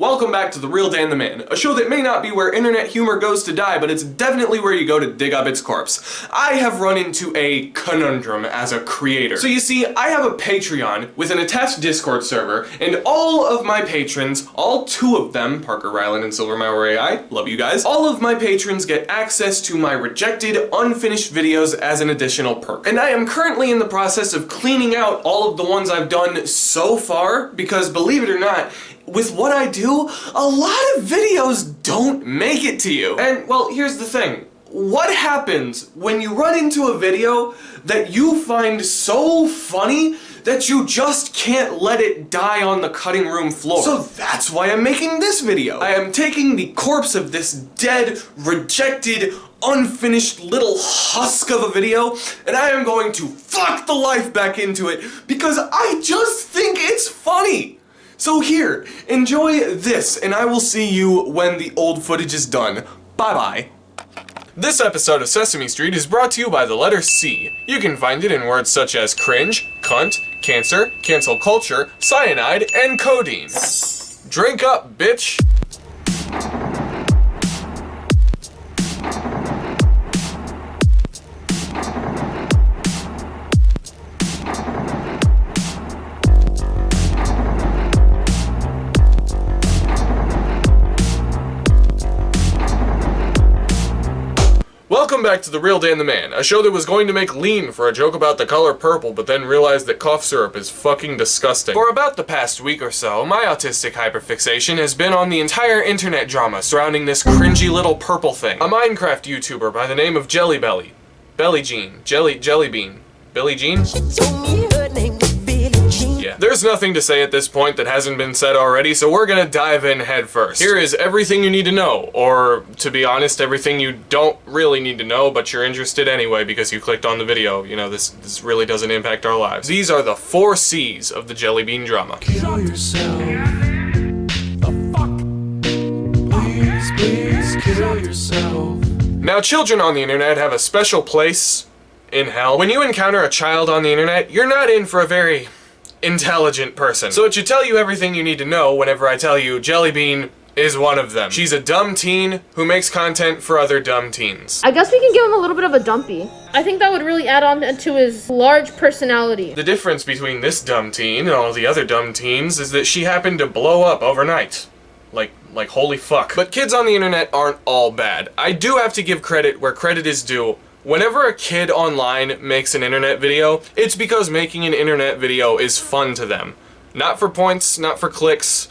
Welcome back to The Real Dan the Man, a show that may not be where internet humor goes to die, but it's definitely where you go to dig up its corpse. I have run into a conundrum as a creator. So you see, I have a Patreon with an attached Discord server, and all of my patrons, all two of them, Parker Ryland and Silvermauer AI, love you guys, all of my patrons get access to my rejected, unfinished videos as an additional perk. And I am currently in the process of cleaning out all of the ones I've done so far, because believe it or not, with what I do, a lot of videos don't make it to you. And, well, here's the thing. What happens when you run into a video that you find so funny that you just can't let it die on the cutting room floor? So that's why I'm making this video. I am taking the corpse of this dead, rejected, unfinished little husk of a video, and I am going to fuck the life back into it because I just think it's funny. So here, enjoy this, and I will see you when the old footage is done. Bye-bye. This episode of Sesame Street is brought to you by the letter C. You can find it in words such as cringe, cunt, cancer, cancel culture, cyanide, and codeine. Drink up, bitch! Welcome back to The Real Dan the Man, a show that was going to make lean for a joke about the color purple, but then realized that cough syrup is fucking disgusting. For about the past week or so, my autistic hyperfixation has been on the entire internet drama surrounding this cringy little purple thing. A Minecraft YouTuber by the name of JellyBean. JellyBean. Billie Jean? Yeah. There's nothing to say at this point that hasn't been said already, so we're gonna dive in head first. Here is everything you need to know, or, to be honest, everything you don't really need to know, but you're interested anyway because you clicked on the video. You know, this really doesn't impact our lives. These are the 4 C's of the JellyBean drama. Kill yourself. The fuck? Please kill yourself. Now, children on the internet have a special place in hell. When you encounter a child on the internet, you're not in for a very intelligent person. So it should tell you everything you need to know whenever I tell you JellyBean is one of them. She's a dumb teen who makes content for other dumb teens. I guess we can give him a little bit of a dumpy. I think that would really add on to his large personality. The difference between this dumb teen and all the other dumb teens is that she happened to blow up overnight. Like holy fuck. But kids on the internet aren't all bad. I do have to give credit where credit is due. Whenever a kid online makes an internet video, it's because making an internet video is fun to them. Not for points, not for clicks,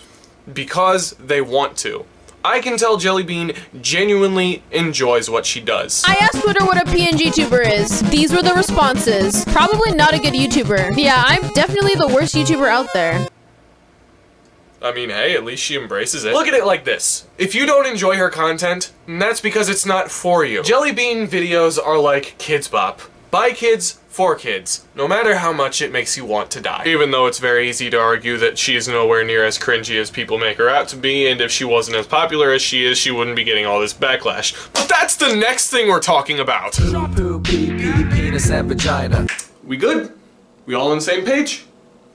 because they want to. I can tell JellyBean genuinely enjoys what she does. I asked Twitter what a PNG tuber is. These were the responses. Probably not a good YouTuber. Yeah, I'm definitely the worst YouTuber out there. I mean, hey, at least she embraces it. Look at it like this. If you don't enjoy her content, that's because it's not for you. JellyBean videos are like Kids Bop. By kids, for kids. No matter how much it makes you want to die. Even though it's very easy to argue that she is nowhere near as cringy as people make her out to be, and if she wasn't as popular as she is, she wouldn't be getting all this backlash. But that's the next thing we're talking about. Poo, pee, pee, penis, and vagina. We good? We all on the same page?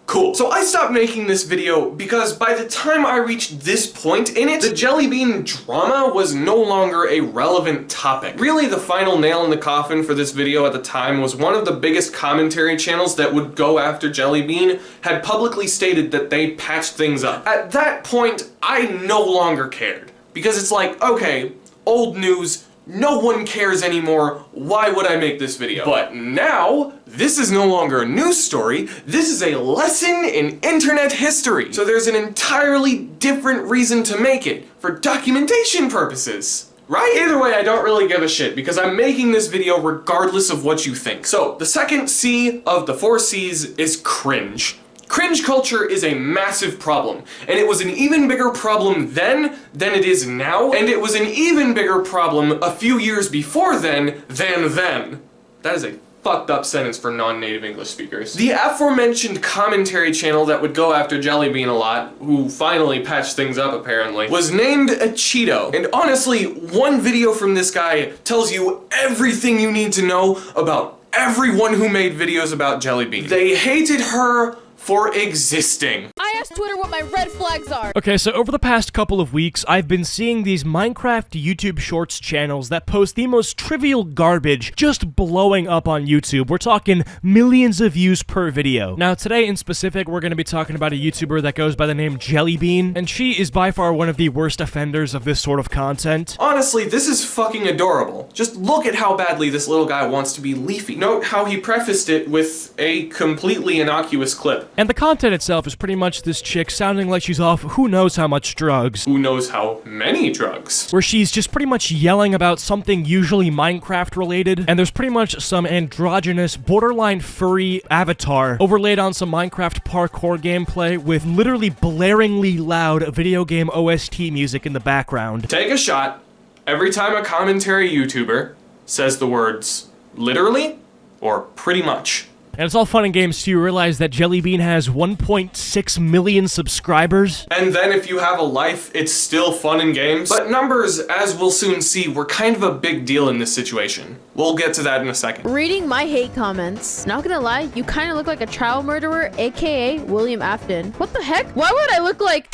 Cool. So I stopped making this video because by the time I reached this point in it, the JellyBean drama was no longer a relevant topic. Really, the final nail in the coffin for this video at the time was one of the biggest commentary channels that would go after JellyBean had publicly stated that they patched things up. At that point, I no longer cared. Because it's like, okay, old news, no one cares anymore, why would I make this video? But now, this is no longer a news story, this is a lesson in internet history. So there's an entirely different reason to make it, for documentation purposes. Right? Either way, I don't really give a shit, because I'm making this video regardless of what you think. So, the second C of the 4 C's is cringe. Cringe culture is a massive problem, and it was an even bigger problem then than it is now, and it was an even bigger problem a few years before then than then. That is a fucked up sentence for non-native English speakers. The aforementioned commentary channel that would go after JellyBean a lot, who finally patched things up apparently, was named a Cheeto. And honestly, one video from this guy tells you everything you need to know about everyone who made videos about JellyBean. They hated her for existing. I ask Twitter what my red flags are. Okay, so over the past couple of weeks, I've been seeing these Minecraft YouTube Shorts channels that post the most trivial garbage just blowing up on YouTube. We're talking millions of views per video. Now, today in specific, we're going to be talking about a YouTuber that goes by the name JellyBean, and she is by far one of the worst offenders of this sort of content. Honestly, this is fucking adorable. Just look at how badly this little guy wants to be leafy. Note how he prefaced it with a completely innocuous clip. And the content itself is pretty much this chick sounding like she's off who knows how much drugs. Who knows how many drugs? Where she's just pretty much yelling about something usually Minecraft related, and there's pretty much some androgynous, borderline furry avatar overlaid on some Minecraft parkour gameplay with literally blaringly loud video game OST music in the background. Take a shot every time a commentary YouTuber says the words literally or pretty much. And it's all fun and games till you realize that JellyBean has 1.6 million subscribers. And then if you have a life, it's still fun and games. But numbers, as we'll soon see, were kind of a big deal in this situation. We'll get to that in a second. Reading my hate comments. Not gonna lie, you kind of look like a child murderer, aka William Afton. What the heck? Why would I look like...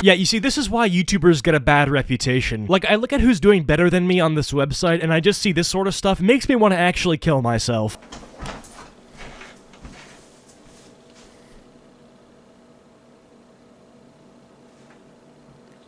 Yeah, you see, this is why YouTubers get a bad reputation. Like, I look at who's doing better than me on this website, and I just see this sort of stuff. It makes me want to actually kill myself.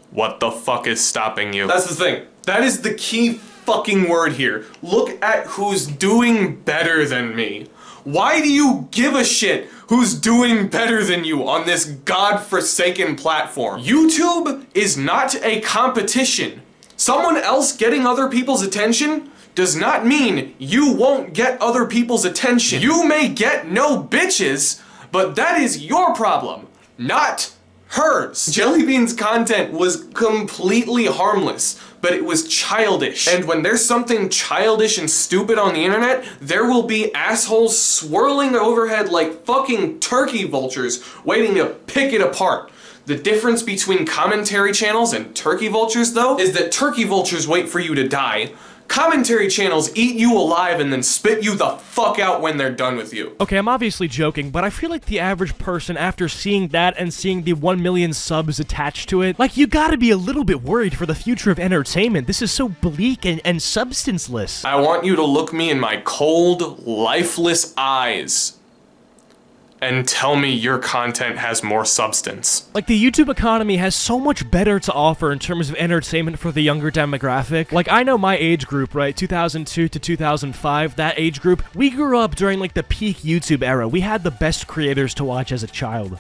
What the fuck is stopping you? That's the thing. That is the key fucking word here. Look at who's doing better than me. Why do you give a shit who's doing better than you on this godforsaken platform? YouTube is not a competition. Someone else getting other people's attention does not mean you won't get other people's attention. You may get no bitches, but that is your problem, not hers. JellyBean's content was completely harmless, but it was childish. And when there's something childish and stupid on the internet, there will be assholes swirling overhead like fucking turkey vultures waiting to pick it apart. The difference between commentary channels and turkey vultures, though, is that turkey vultures wait for you to die. Commentary channels eat you alive and then spit you the fuck out when they're done with you. Okay, I'm obviously joking, but I feel like the average person, after seeing that and seeing the 1 million subs attached to it, like, you gotta be a little bit worried for the future of entertainment. This is so bleak and substanceless. I want you to look me in my cold, lifeless eyes and tell me your content has more substance. Like, the YouTube economy has so much better to offer in terms of entertainment for the younger demographic. Like, I know my age group, right, 2002 to 2005, that age group, we grew up during, like, the peak YouTube era. We had the best creators to watch as a child.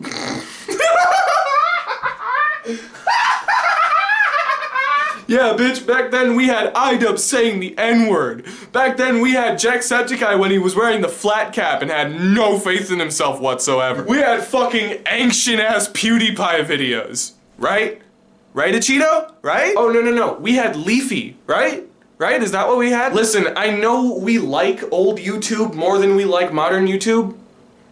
Yeah, bitch, back then we had iDub saying the N-word. Back then we had Jacksepticeye when he was wearing the flat cap and had no faith in himself whatsoever. We had fucking ancient-ass PewDiePie videos, right? Right, Cheeto? Right? Oh, no. We had Leafy, right? Right? Is that what we had? Listen, I know we like old YouTube more than we like modern YouTube,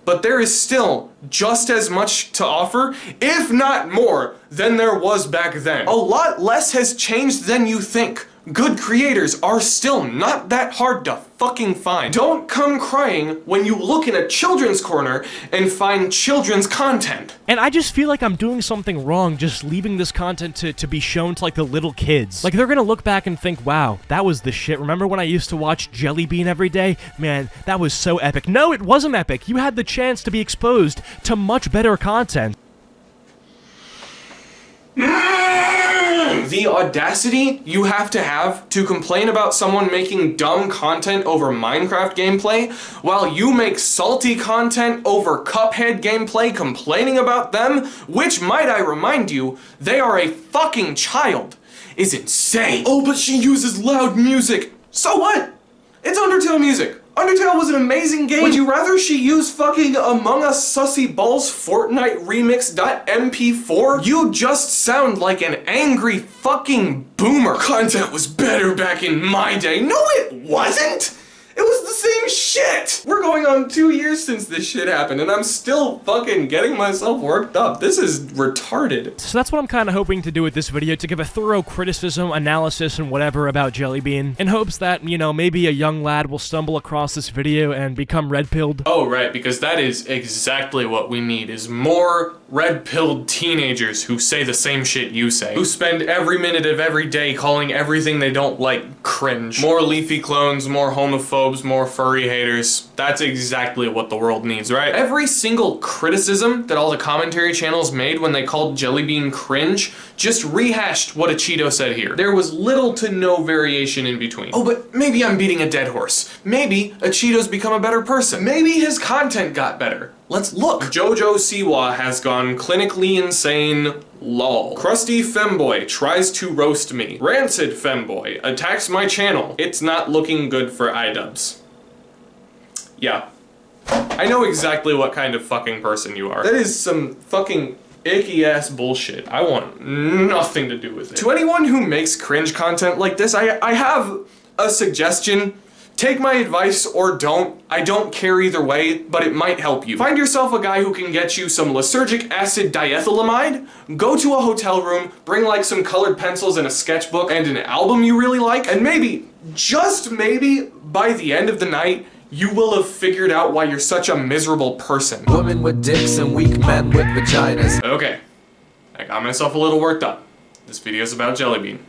but there is still just as much to offer, if not more, than there was back then. A lot less has changed than you think. Good creators are still not that hard to fucking find. Don't come crying when you look in a children's corner and find children's content. And I just feel like I'm doing something wrong just leaving this content to be shown to, like, the little kids. Like, they're gonna look back and think, wow, that was the shit. Remember when I used to watch JellyBean every day? Man, that was so epic. No, it wasn't epic. You had the chance to be exposed to much better content. The audacity you have to complain about someone making dumb content over Minecraft gameplay while you make salty content over Cuphead gameplay complaining about them, which, might I remind you, they are a fucking child, is insane. Oh, but she uses loud music. So what? It's Undertale music. Undertale was an amazing game. Would you rather she use fucking Among Us Sussy Balls Fortnite Remix.mp4? You just sound like an angry fucking boomer. Content was better back in my day. No, it wasn't! It was the same shit! We're going on 2 years since this shit happened, and I'm still fucking getting myself worked up. This is retarded. So that's what I'm kind of hoping to do with this video, to give a thorough criticism, analysis, and whatever about JellyBean, in hopes that, you know, maybe a young lad will stumble across this video and become red-pilled. Oh, right, because that is exactly what we need, is more red-pilled teenagers who say the same shit you say, who spend every minute of every day calling everything they don't like cringe. More leafy clones, more homophobes, more furry haters. That's exactly what the world needs, right? Every single criticism that all the commentary channels made when they called JellyBean cringe just rehashed what a Cheeto said here. There was little to no variation in between. Oh, but maybe I'm beating a dead horse. Maybe a Cheeto's become a better person. Maybe his content got better. Let's look. Jojo Siwa has gone clinically insane. Lol. Krusty Femboy tries to roast me. Rancid Femboy attacks my channel. It's not looking good for iDubbbz. Yeah. I know exactly what kind of fucking person you are. That is some fucking icky ass bullshit. I want nothing to do with it. To anyone who makes cringe content like this, I have a suggestion. Take my advice or don't. I don't care either way, but it might help you. Find yourself a guy who can get you some lysergic acid diethylamide, go to a hotel room, bring like some colored pencils and a sketchbook and an album you really like, and maybe, just maybe, by the end of the night, you will have figured out why you're such a miserable person. Women with dicks and weak men with vaginas. Okay, I got myself a little worked up. This video's about JellyBean.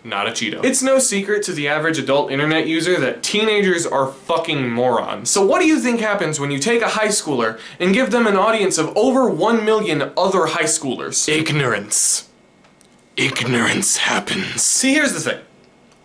Not a Cheeto. It's no secret to the average adult internet user that teenagers are fucking morons. So what do you think happens when you take a high schooler and give them an audience of over 1 million other high schoolers? Ignorance. Ignorance happens. See, here's the thing.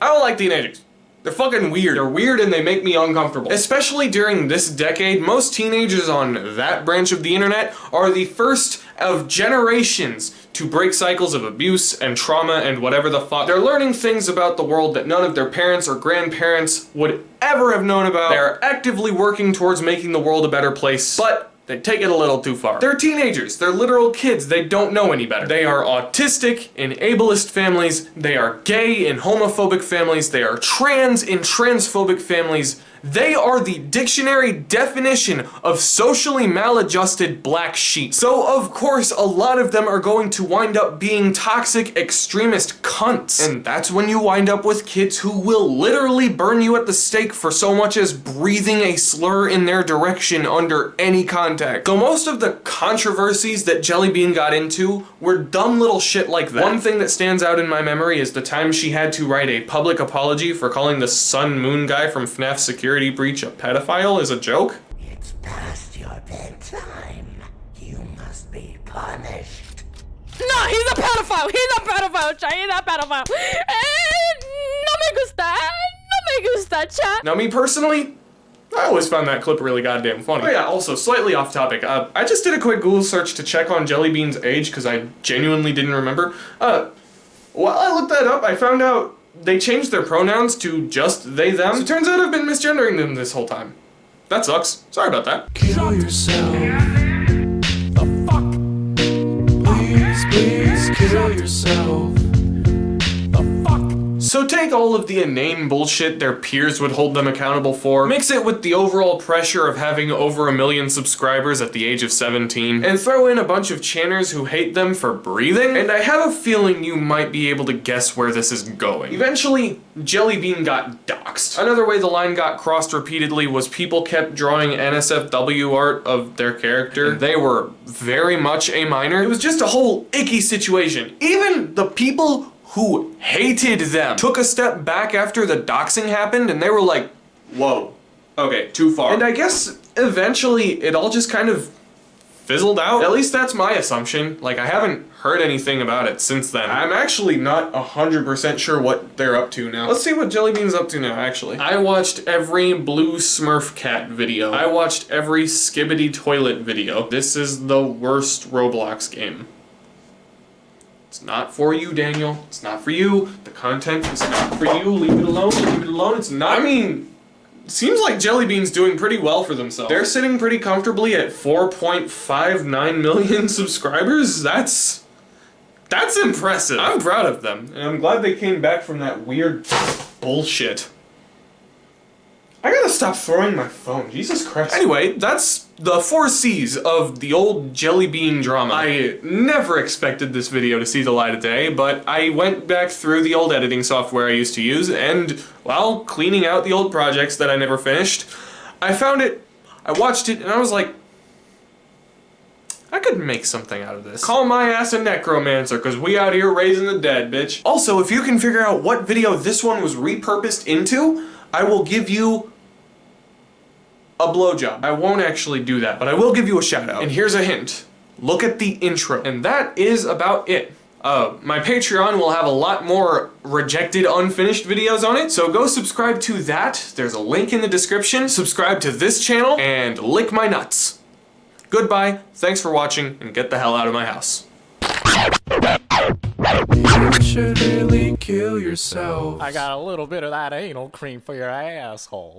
I don't like teenagers. They're fucking weird. They're weird and they make me uncomfortable. Especially during this decade, most teenagers on that branch of the internet are the first of generations to break cycles of abuse and trauma and whatever the fuck. They're learning things about the world that none of their parents or grandparents would ever have known about. They're actively working towards making the world a better place, but they take it a little too far. They're teenagers. They're literal kids. They don't know any better. They are autistic in ableist families. They are gay in homophobic families. They are trans in transphobic families. They are the dictionary definition of socially maladjusted black sheep. So of course a lot of them are going to wind up being toxic extremist cunts. And that's when you wind up with kids who will literally burn you at the stake for so much as breathing a slur in their direction under any contact. Though most of the controversies that JellyBean got into were dumb little shit like that. One thing that stands out in my memory is the time she had to write a public apology for calling the Sun Moon guy from FNAF Security Breach a pedophile as a joke. It's past your bedtime. You must be punished. No, he's a pedophile. He's a pedophile, chat. He's a pedophile. No me gusta. No me gusta, chat. Now me personally, I always found that clip really goddamn funny. Oh yeah, also, slightly off topic, I just did a quick Google search to check on JellyBean's age because I genuinely didn't remember. While I looked that up, I found out they changed their pronouns to just they, them. So it turns out I've been misgendering them this whole time. That sucks. Sorry about that. Kill yourself. The fuck? Please kill yourself. The fuck? So take all of the inane bullshit their peers would hold them accountable for, mix it with the overall pressure of having over 1 million subscribers at the age of 17, and throw in a bunch of channers who hate them for breathing, and I have a feeling you might be able to guess where this is going. Eventually, JellyBean got doxxed. Another way the line got crossed repeatedly was people kept drawing NSFW art of their character. They were very much a minor. It was just a whole icky situation. Even the people who hated them took a step back after the doxing happened and they were like, whoa, okay, too far. And I guess eventually it all just kind of fizzled out. At least that's my assumption. Like, I haven't heard anything about it since then. I'm actually not 100% sure what they're up to now. Let's see what JellyBean's up to now, actually. I watched every Blue Smurf Cat video. I watched every Skibbity Toilet video. This is the worst Roblox game. It's not for you, Daniel. It's not for you. The content is not for you. Leave it alone. Leave it alone. It's not. I mean, seems like JellyBean's doing pretty well for themselves. They're sitting pretty comfortably at 4.59 million subscribers. That's impressive. I'm proud of them, and I'm glad they came back from that weird bullshit. I gotta stop throwing my phone. Jesus Christ. Anyway, that's the 4 C's of the old JellyBean drama. I never expected this video to see the light of day, but I went back through the old editing software I used to use, and while cleaning out the old projects that I never finished, I found it, I watched it, and I was like, I could make something out of this. Call my ass a necromancer, cause we out here raising the dead, bitch. Also, if you can figure out what video this one was repurposed into, I will give you a blowjob. I won't actually do that, but I will give you a shout out. And here's a hint. Look at the intro. And that is about it. My Patreon will have a lot more rejected, unfinished videos on it, so go subscribe to that. There's a link in the description. Subscribe to this channel, and lick my nuts. Goodbye, thanks for watching, and get the hell out of my house. You should really kill yourself. I got a little bit of that anal cream for your asshole.